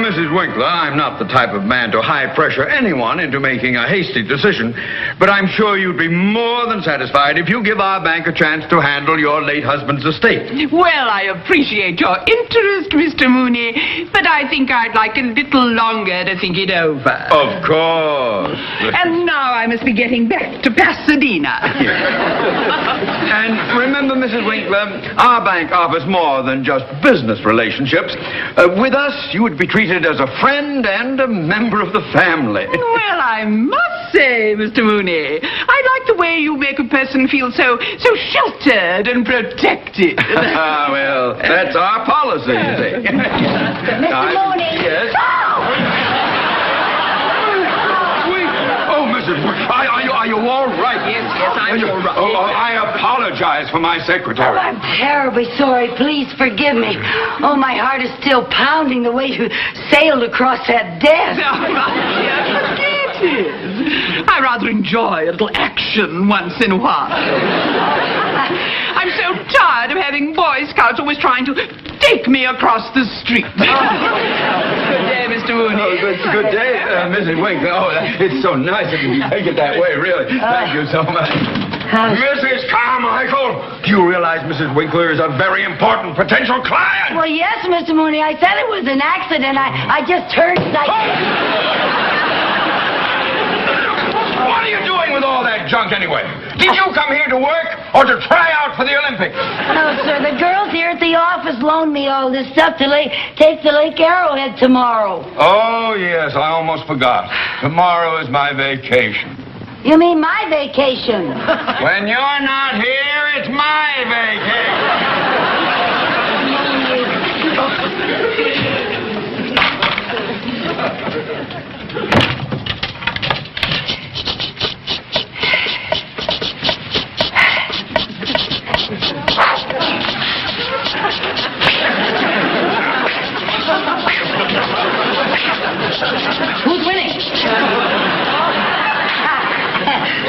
Mrs. Winkler, I'm not the type of man to high-pressure anyone into making a hasty decision, but I'm sure you'd be more than satisfied if you give our bank a chance to handle your late husband's estate. Well, I appreciate your interest, Mr. Mooney, but I think I'd like a little longer to think it over. Of course. And now I must be getting back to Pasadena. And remember, Mrs. Winkler, our bank offers more than just business relationships. With us, you would be treated as a friend and a member of the family. Well, I must say, Mr. Mooney, I like the way you make a person feel so sheltered and protected. Well, that's our policy, you see. Mr. Mooney. Yes? Oh, Mrs. Winkler, are you all right? Yes, I'm all right. Oh, I apologize for my secretary. Oh, I'm terribly sorry. Please forgive me. Oh, my heart is still pounding the way you sailed across that desk. It is. I rather enjoy a little action once in a while. I'm so tired of having Boy Scouts always trying to take me across the street. Good day, Mr. Mooney. Oh, good day, Mrs. Winkler. Oh, it's so nice of you to take it that way, really. Thank you so much. Mrs. Carmichael, do you realize Mrs. Winkler is a very important potential client? Well, yes, Mr. Mooney. I said it was an accident. I just heard... What are you doing with all that junk anyway? Did you come here to work or to try out for the Olympics? No, sir. The girls here at the office loaned me all this stuff to take to Lake Arrowhead tomorrow. Oh, yes, I almost forgot. Tomorrow is my vacation. You mean my vacation? When you're not here, it's my vacation. Who's winning?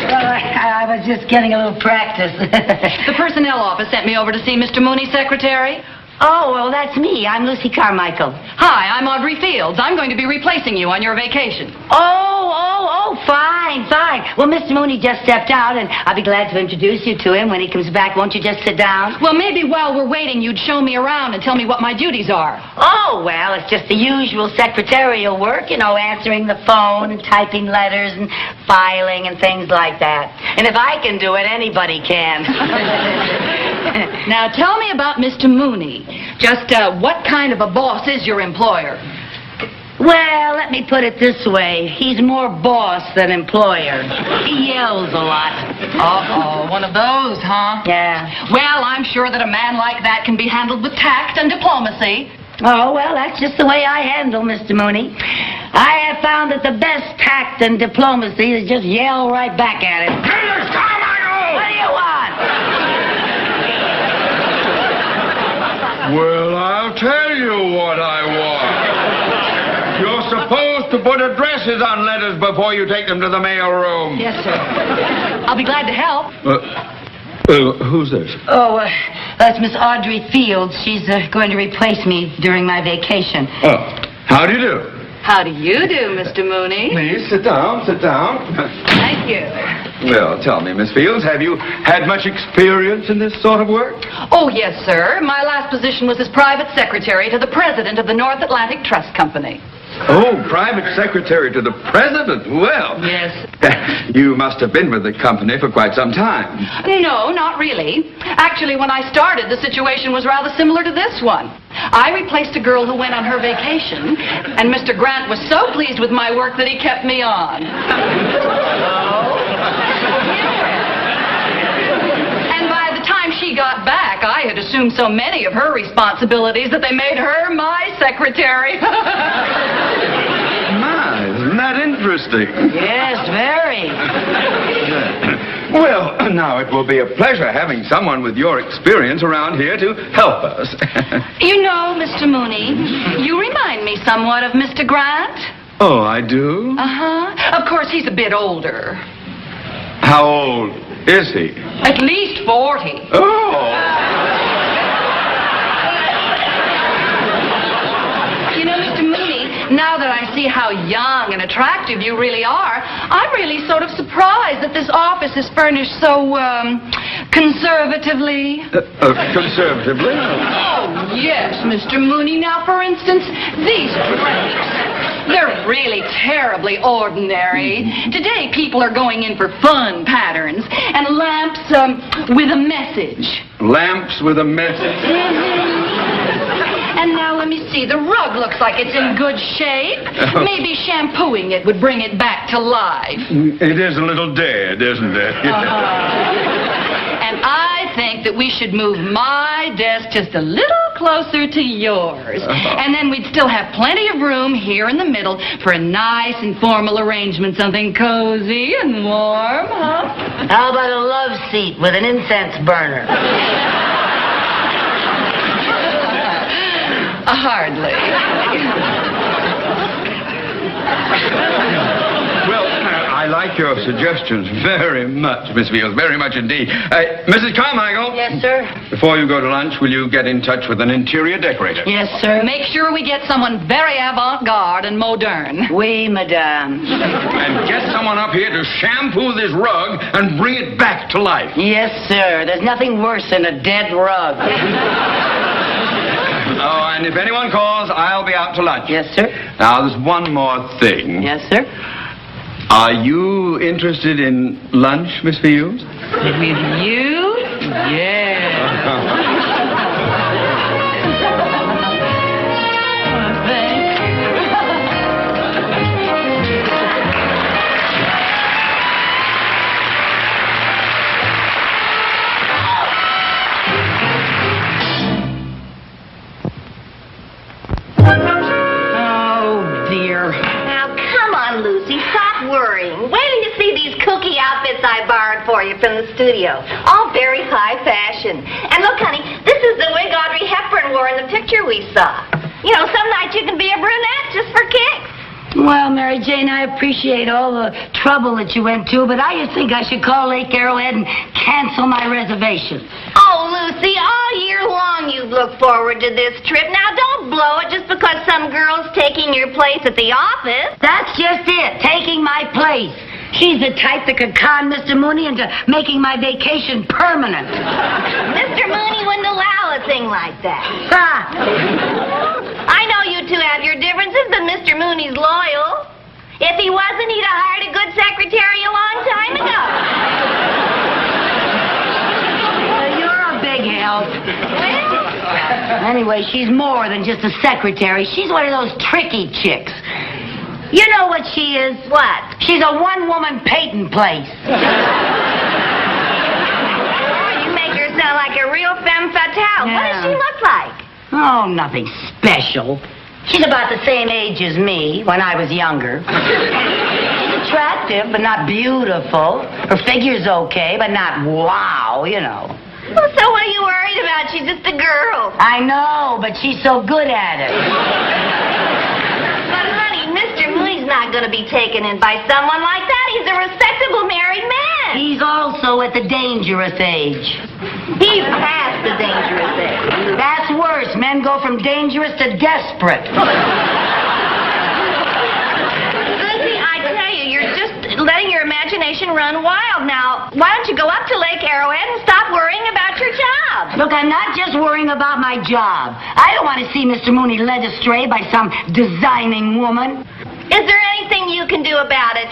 Well, I was just getting a little practice. The personnel office sent me over to see Mr. Mooney's secretary. Oh, well, that's me. I'm Lucy Carmichael. Hi, I'm Audrey Fields. I'm going to be replacing you on your vacation. Oh, fine. Well, Mr. Mooney just stepped out, and I'll be glad to introduce you to him when he comes back. Won't you just sit down? Well, maybe while we're waiting, you'd show me around and tell me what my duties are. Oh, well, it's just the usual secretarial work, answering the phone and typing letters and filing and things like that. And if I can do it, anybody can. Now, tell me about Mr. Mooney. Just what kind of a boss is your employer? Well, let me put it this way. He's more boss than employer. He yells a lot. Uh-oh, one of those, huh? Yeah. Well, I'm sure that a man like that can be handled with tact and diplomacy. Oh, well, that's just the way I handle Mr. Mooney. I have found that the best tact and diplomacy is just yell right back at him. Mrs. Carmichael! What do you want? Well, I'll tell you what I want. You're supposed to put addresses on letters before you take them to the mail room. Yes, sir. I'll be glad to help. Who's this? Oh, that's Miss Audrey Fields. She's going to replace me during my vacation. Oh, how do you do? How do you do, Mr. Mooney? Please, sit down. Thank you. Well, tell me, Miss Fields, have you had much experience in this sort of work? Oh, yes, sir. My last position was as private secretary to the president of the North Atlantic Trust Company. Oh, private secretary to the president. Well. Yes. You must have been with the company for quite some time. No, not really. Actually, when I started, the situation was rather similar to this one. I replaced a girl who went on her vacation, and Mr. Grant was so pleased with my work that he kept me on. And by the time she got back, I had assumed so many of her responsibilities that they made her my secretary. My, isn't that interesting? Yes, very. Well, now it will be a pleasure having someone with your experience around here to help us. You know, Mr. Mooney, you remind me somewhat of Mr. Grant. Oh, I do? Uh-huh. Of course, he's a bit older. How old is he? At least 40. Oh! You know, Mr. Mooney, that I see how young and attractive you really are, I'm really sort of surprised that this office is furnished so, conservatively. Conservatively? Oh, yes, Mr. Mooney. Now, for instance, these drapes. They're really terribly ordinary. Today, people are going in for fun patterns and lamps with a message. Lamps with a message? And now, let me see. The rug looks like it's in good shape. Maybe shampooing it would bring it back to life. It is a little dead, isn't it? And I think that we should move my desk just a little closer to yours. And then we'd still have plenty of room here in the middle for a nice informal arrangement, something cozy and warm, huh? How about a love seat with an incense burner? Hardly. Well, I like your suggestions very much, Miss Beals, very much indeed. Mrs. Carmichael? Yes, sir? Before you go to lunch, will you get in touch with an interior decorator? Yes, sir. Make sure we get someone very avant-garde and modern. Oui, madame. And get someone up here to shampoo this rug and bring it back to life. Yes, sir. There's nothing worse than a dead rug. Oh, and if anyone calls, I'll be out to lunch. Yes, sir. Now, there's one more thing. Yes, sir. Are you interested in lunch, Miss Beals? With you? Yeah. Lucy, stop worrying. Wait till you see these kooky outfits I borrowed for you from the studio. All very high fashion. And look, honey, this is the wig Audrey Hepburn wore in the picture we saw. You know, some nights you can be a brunette just for kicks. Well, Mary Jane, I appreciate all the trouble that you went to, but I just think I should call Lake Arrowhead and cancel my reservation. Oh, Lucy, all year long you've looked forward to this trip. Now, don't blow it just because some girl's taking your place at the office. That's just it, taking my place. She's the type that could con Mr. Mooney into making my vacation permanent. Mr. Mooney wouldn't allow a thing like that. I know you two have your differences, but Mr. Mooney's loyal. If he wasn't, he'd have hired a good secretary a long time ago. Well, you're a big help. Well, anyway, she's more than just a secretary. She's one of those tricky chicks. You know what she is? What? She's a one-woman Peyton place. You make her sound like a real femme fatale. Yeah. What does she look like? Oh, nothing special. She's about the same age as me when I was younger. She's attractive, but not beautiful. Her figure's okay, but not wow, you know. Well, so what are you worried about? She's just a girl. I know, but she's so good at it. But, honey, Mr. Mooney's not going to be taken in by someone like that. He's a respectable married man. He's also at the dangerous age. He's past the dangerous age. That's worse. Men go from dangerous to desperate. Lucy, I tell you, you're just letting your imagination run wild now. Why don't you go up to Lake Arrowhead and stop worrying about your job? Look, I'm not just worrying about my job. I don't want to see Mr. Mooney led astray by some designing woman. Is there anything you can do about it?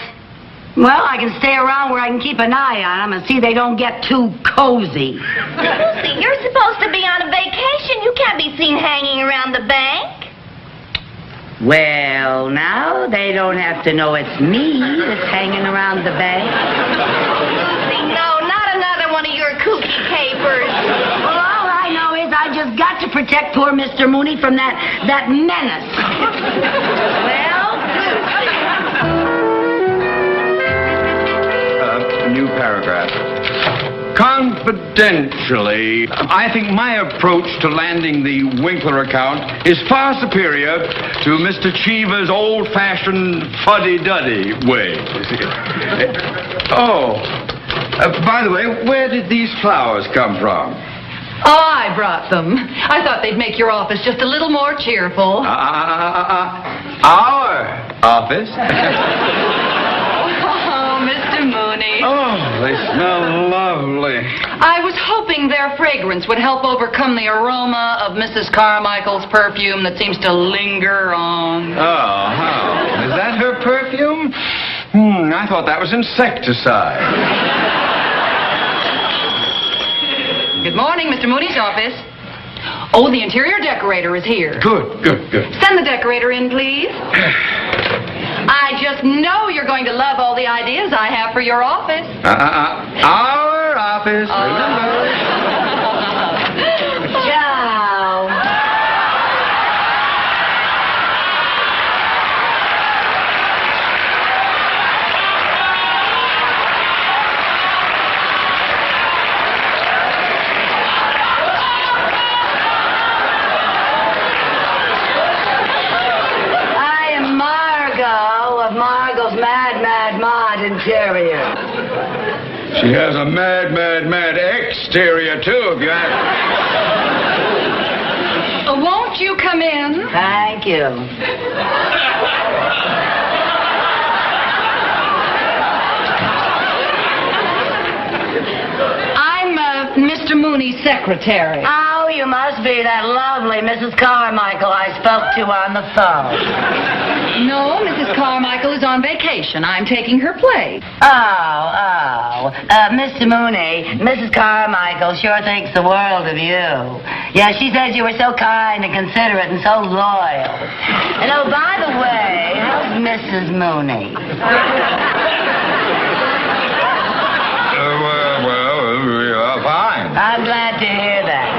Well, I can stay around where I can keep an eye on them and see they don't get too cozy. Lucy, you're supposed to be on a vacation. You can't be seen hanging around the bank. Well, now they don't have to know it's me that's hanging around the bank. Lucy, no, not another one of your kooky capers. Well, all I know is I just got to protect poor Mr. Mooney from that menace. Well... New paragraph. Confidentially, I think my approach to landing the Winkler account is far superior to Mr. Cheever's old-fashioned fuddy-duddy way. By the way, where did these flowers come from? Oh, I brought them. I thought they'd make your office just a little more cheerful. Our office. Oh, Mr. Mooney. Oh, they smell lovely. I was hoping their fragrance would help overcome the aroma of Mrs. Carmichael's perfume that seems to linger on. Oh, how? Is that her perfume? I thought that was insecticide. Good morning, Mr. Mooney's office. Oh, the interior decorator is here. Good. Send the decorator in, please. I just know you're going to love all the ideas I have for your office. Our office, remember? Ciao. Margot's Mad interior. She has a mad exterior, too, if you ask. Won't you come in? Thank you. I'm Mr. Mooney's secretary. Oh, you must be that lovely Mrs. Carmichael I spoke to on the phone. No, Mrs. Carmichael is on vacation. I'm taking her place. Mr. Mooney, Mrs. Carmichael sure thinks the world of you. Yeah, she says you were so kind and considerate and so loyal. And oh, by the way, how's Mrs. Mooney? Fine. I'm glad to hear that.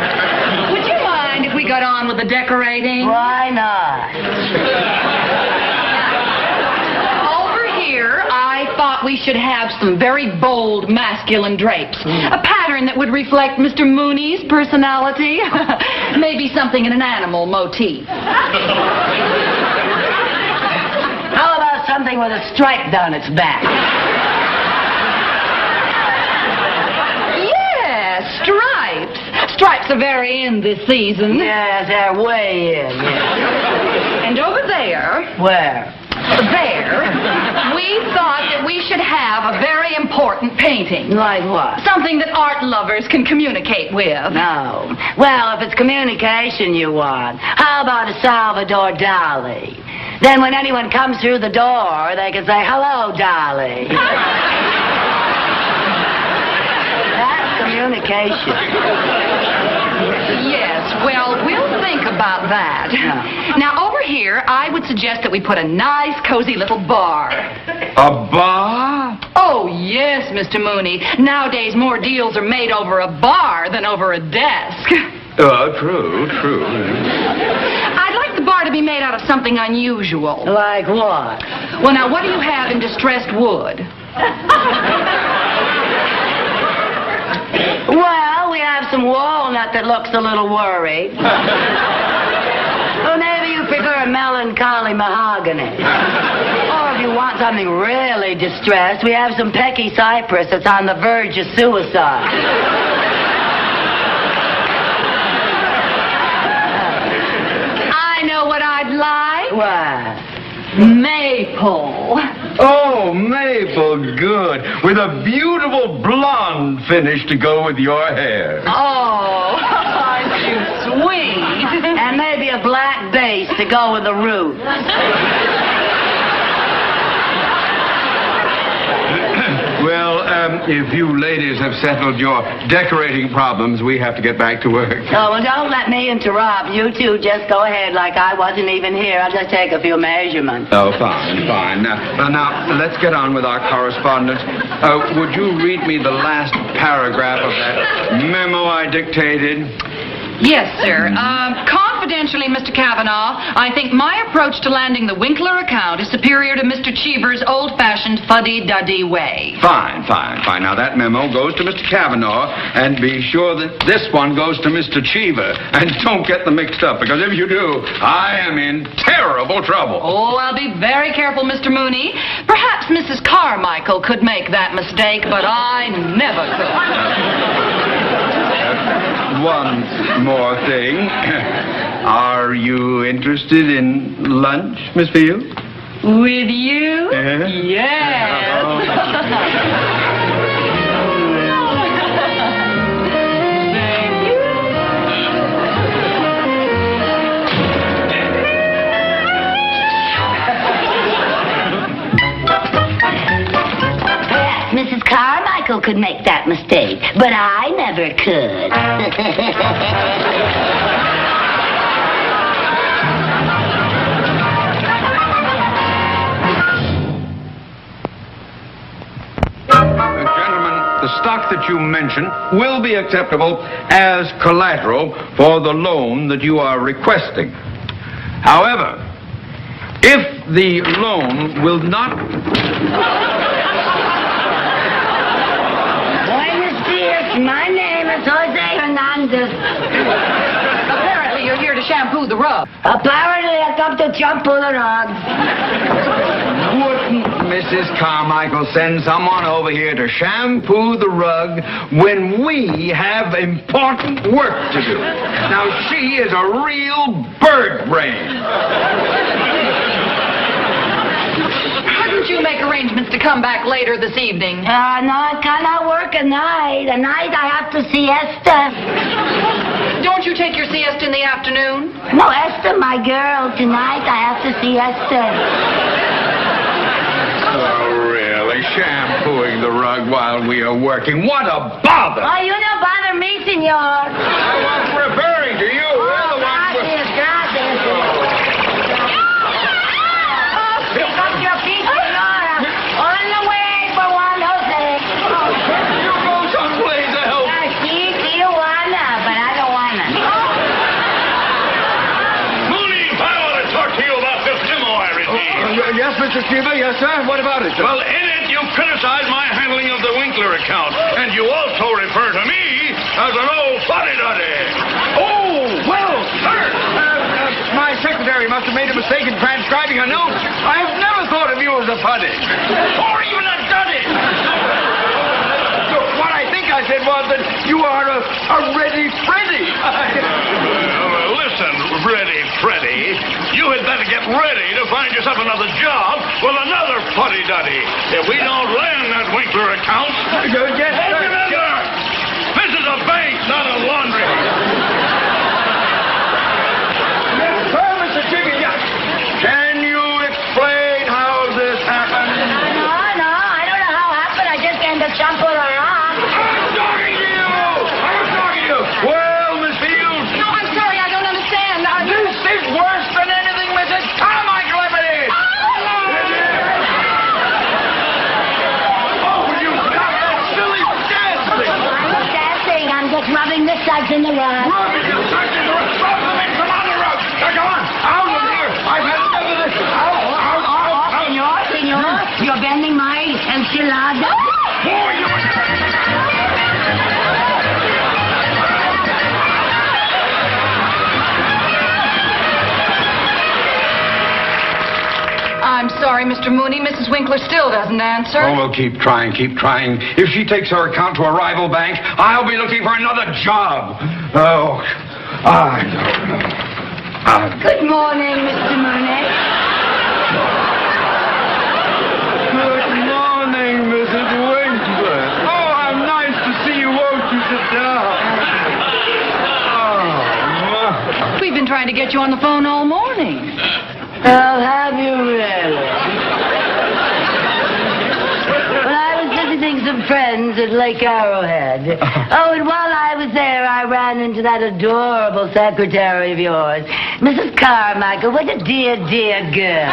Would you mind if we got on with the decorating? Why not? I thought we should have some very bold masculine drapes. A pattern that would reflect Mr. Mooney's personality. Maybe something in an animal motif. How about something with a stripe down its back? Yes, stripes. Stripes are very in this season. Yes, they're way in. Yes. And over there... Where? There, we thought that we should have a very important painting. Like what? Something that art lovers can communicate with. No. Well, if it's communication you want, how about a Salvador Dali? Then when anyone comes through the door, they can say, "Hello, Dali." That's communication. Yes, well, we'll think about that. Yeah. Now, over here, I would suggest that we put a nice, cozy little bar. A bar? Oh, yes, Mr. Mooney. Nowadays, more deals are made over a bar than over a desk. True. I'd like the bar to be made out of something unusual. Like what? Well, now, what do you have in distressed wood? Well, we have some walnut that looks a little worried. Or maybe you prefer melancholy mahogany. Or if you want something really distressed, we have some pecky cypress that's on the verge of suicide. I know what I'd like. What? Maple. Oh, maple, good. With a beautiful blonde finish to go with your hair. Oh, aren't you sweet? And maybe a black base to go with the roof. Well, if you ladies have settled your decorating problems, we have to get back to work. Oh, well, don't let me interrupt. You two just go ahead like I wasn't even here. I'll just take a few measurements. Oh, fine. Now, let's get on with our correspondence. Would you read me the last paragraph of that memo I dictated? Yes, sir. Confidentially, Mr. Kavanaugh, I think my approach to landing the Winkler account is superior to Mr. Cheever's old-fashioned fuddy-duddy way. Fine. Now, that memo goes to Mr. Kavanaugh, and be sure that this one goes to Mr. Cheever. And don't get them mixed up, because if you do, I am in terrible trouble. Oh, I'll be very careful, Mr. Mooney. Perhaps Mrs. Carmichael could make that mistake, but I never could. One more thing. Are you interested in lunch, Miss Field? With you? Yes. Perhaps Mrs. Carmichael could make that mistake, but I never could. Gentlemen, the stock that you mentioned will be acceptable as collateral for the loan that you are requesting. However, if the loan will not... Buenos dias, my name is Jose Hernandez. Apparently you're here to shampoo the rug. Apparently I come to shampoo the rugs. Wouldn't Mrs. Carmichael send someone over here to shampoo the rug when we have important work to do? Now, she is a real bird brain. Couldn't you make arrangements to come back later this evening? No, I cannot work at night. At night I have to siesta. Don't you take your siesta in the afternoon? No, Esther, my girl. Tonight I have to siesta. Oh, really? Shampooing the rug while we are working? What a bother! Oh, you don't bother me, senor. I was referring to you. You're the one with... Gracias. Pick up your feet, senora. On the way for Juan Jose. You go someplace else. Sí, Tijuana, but I don't wanna. Mooney, I want to talk to you about this demo I received. Yes, Mr. Shiva. Yes, sir. What about it, sir? Well, in it, you criticize my handling of the Winkler account, and you also refer to me as an old fuddy-duddy. Oh, well, sir. My secretary must have made a mistake in transcribing a note. I have never thought of you as a putty. Or even a duddy. What I think I said was that you are a ready Freddy. Well, listen, Ready Freddy, you had better get ready to find yourself another job with another fuddy-duddy. If we don't land that Winkler account... Yes, Hey, sir. remember, this is a bank, not a laundry. Yes, sir, Mr. Chicken. Yes. Can you explain how this happened? No, I don't know how it happened. I just came to shampoo the rock. I'm talking to you. I'm talking to you. Well, Miss Fields. No, I'm sorry, I don't understand. This is worse than anything Mrs. Carmichael ever did. Oh, will you stop that silly dancing? I'm not dancing. I'm just rubbing the suds in the rug. Rubbing your suds in the rug. Rub them in some other rug. Now, come on. Out of here. I've had enough of this. Out. Senor, you're bending my enchilada. I'm sorry, Mr. Mooney. Mrs. Winkler still doesn't answer. Oh, well, keep trying. If she takes her account to a rival bank, I'll be looking for another job. Oh, I don't know. Good morning, Mr. Mooney. Good morning, Mrs. Winkler. Oh, how nice to see you. Won't you sit down? Oh, We've been trying to get you on the phone all morning. Oh, have you really? Well, I was visiting some friends at Lake Arrowhead. Oh, and while I was there, I ran into that adorable secretary of yours, Mrs. Carmichael. What a dear, dear girl.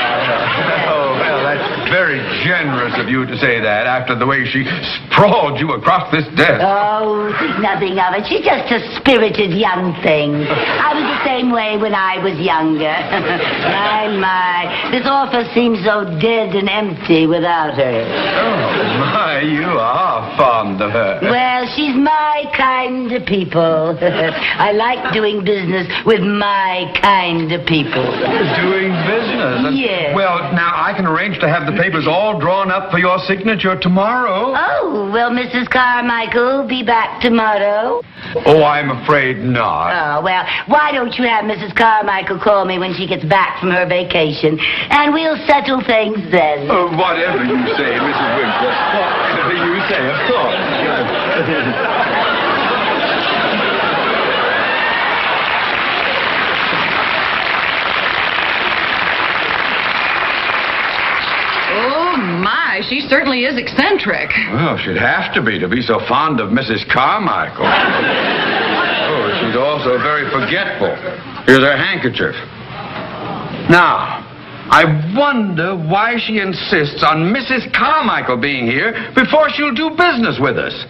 oh, well, that's very generous of you to say that after the way she sprawled you across this desk. Oh, think nothing of it. She's just a spirited young thing. I was the same way when I was younger. My. This office seems so dead and empty without her. Oh, my, you are fond of her. Well, she's my kind of people. Carmichael. I like doing business with my kind of people. Doing business? Yes. Well, now, I can arrange to have the papers all drawn up for your signature tomorrow. Oh, will Mrs. Carmichael be back tomorrow? Oh, I'm afraid not. Oh, well, why don't you have Mrs. Carmichael call me when she gets back from her vacation, and we'll settle things then. Whatever you say, Mrs. Winkler. Whatever you say, of course. Oh, my, she certainly is eccentric. Well, she'd have to be so fond of Mrs. Carmichael. Oh, she's also very forgetful. Here's her handkerchief. Now, I wonder why she insists on Mrs. Carmichael being here before she'll do business with us.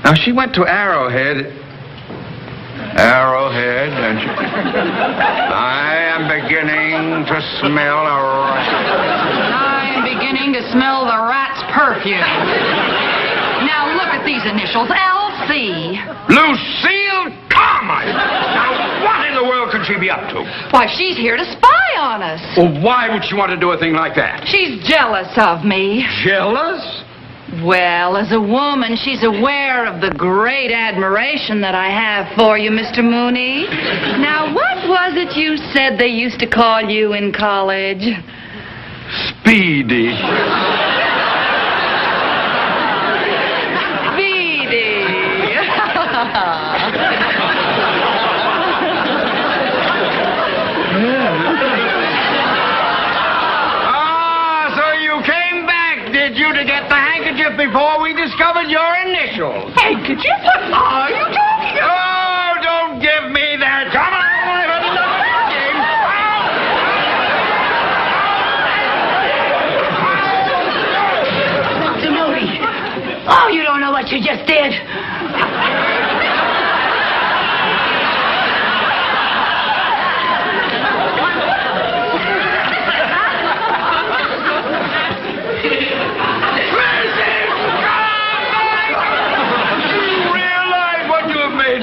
Now, she went to Arrowhead, and I am beginning to smell a rat. I am beginning to smell the rat's perfume. Now, look at these initials, L.C. Lucille Carmichael! Now, what in the world could she be up to? Why, she's here to spy on us. Well, why would she want to do a thing like that? She's jealous of me. Jealous? Well, as a woman, she's aware of the great admiration that I have for you, Mr. Mooney. Now, what was it you said they used to call you in college? Speedy. Speedy. Did you to get the handkerchief before we discovered your initials? Handkerchief? What are you talking about? Oh, don't give me that. Come on, I've had enough of the game. Mr. Mooney. Oh, you don't know what you just did.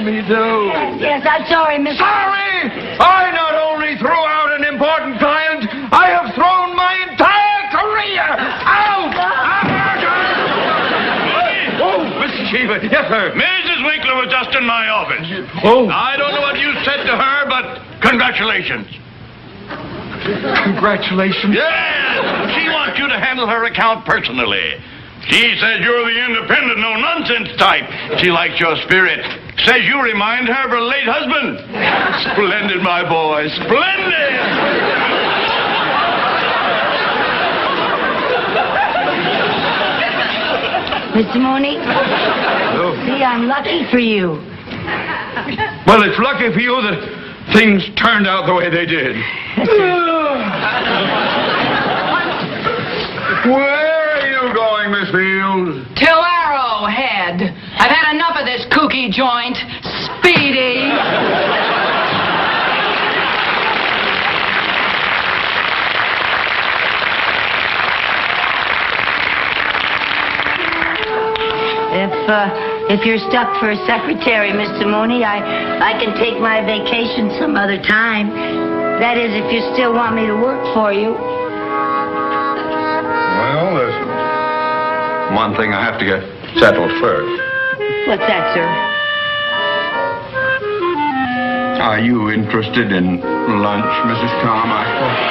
Me do. Yes, I'm sorry, Mr. Sorry? I not only threw out an important client, I have thrown my entire career out! Oh, Mr. Cheever. Yes, sir. Mrs. Winkler was just in my office. Oh. I don't know what you said to her, but congratulations. Congratulations. Yes! She wants you to handle her account personally. She says you're the independent, no-nonsense type. She likes your spirit. Says you remind her of her late husband. Splendid, my boy. Splendid! Mr. Mooney? Oh. See, I'm lucky for you. Well, it's lucky for you that things turned out the way they did. Where are you going, Miss Fields? To Arrowhead. I've had enough of this kooky joint. Speedy. If you're stuck for a secretary, Mr. Mooney, I can take my vacation some other time. That is, if you still want me to work for you. Well, there's one thing I have to get settled first. What's that, sir? Are you interested in lunch, Mrs. Carmichael?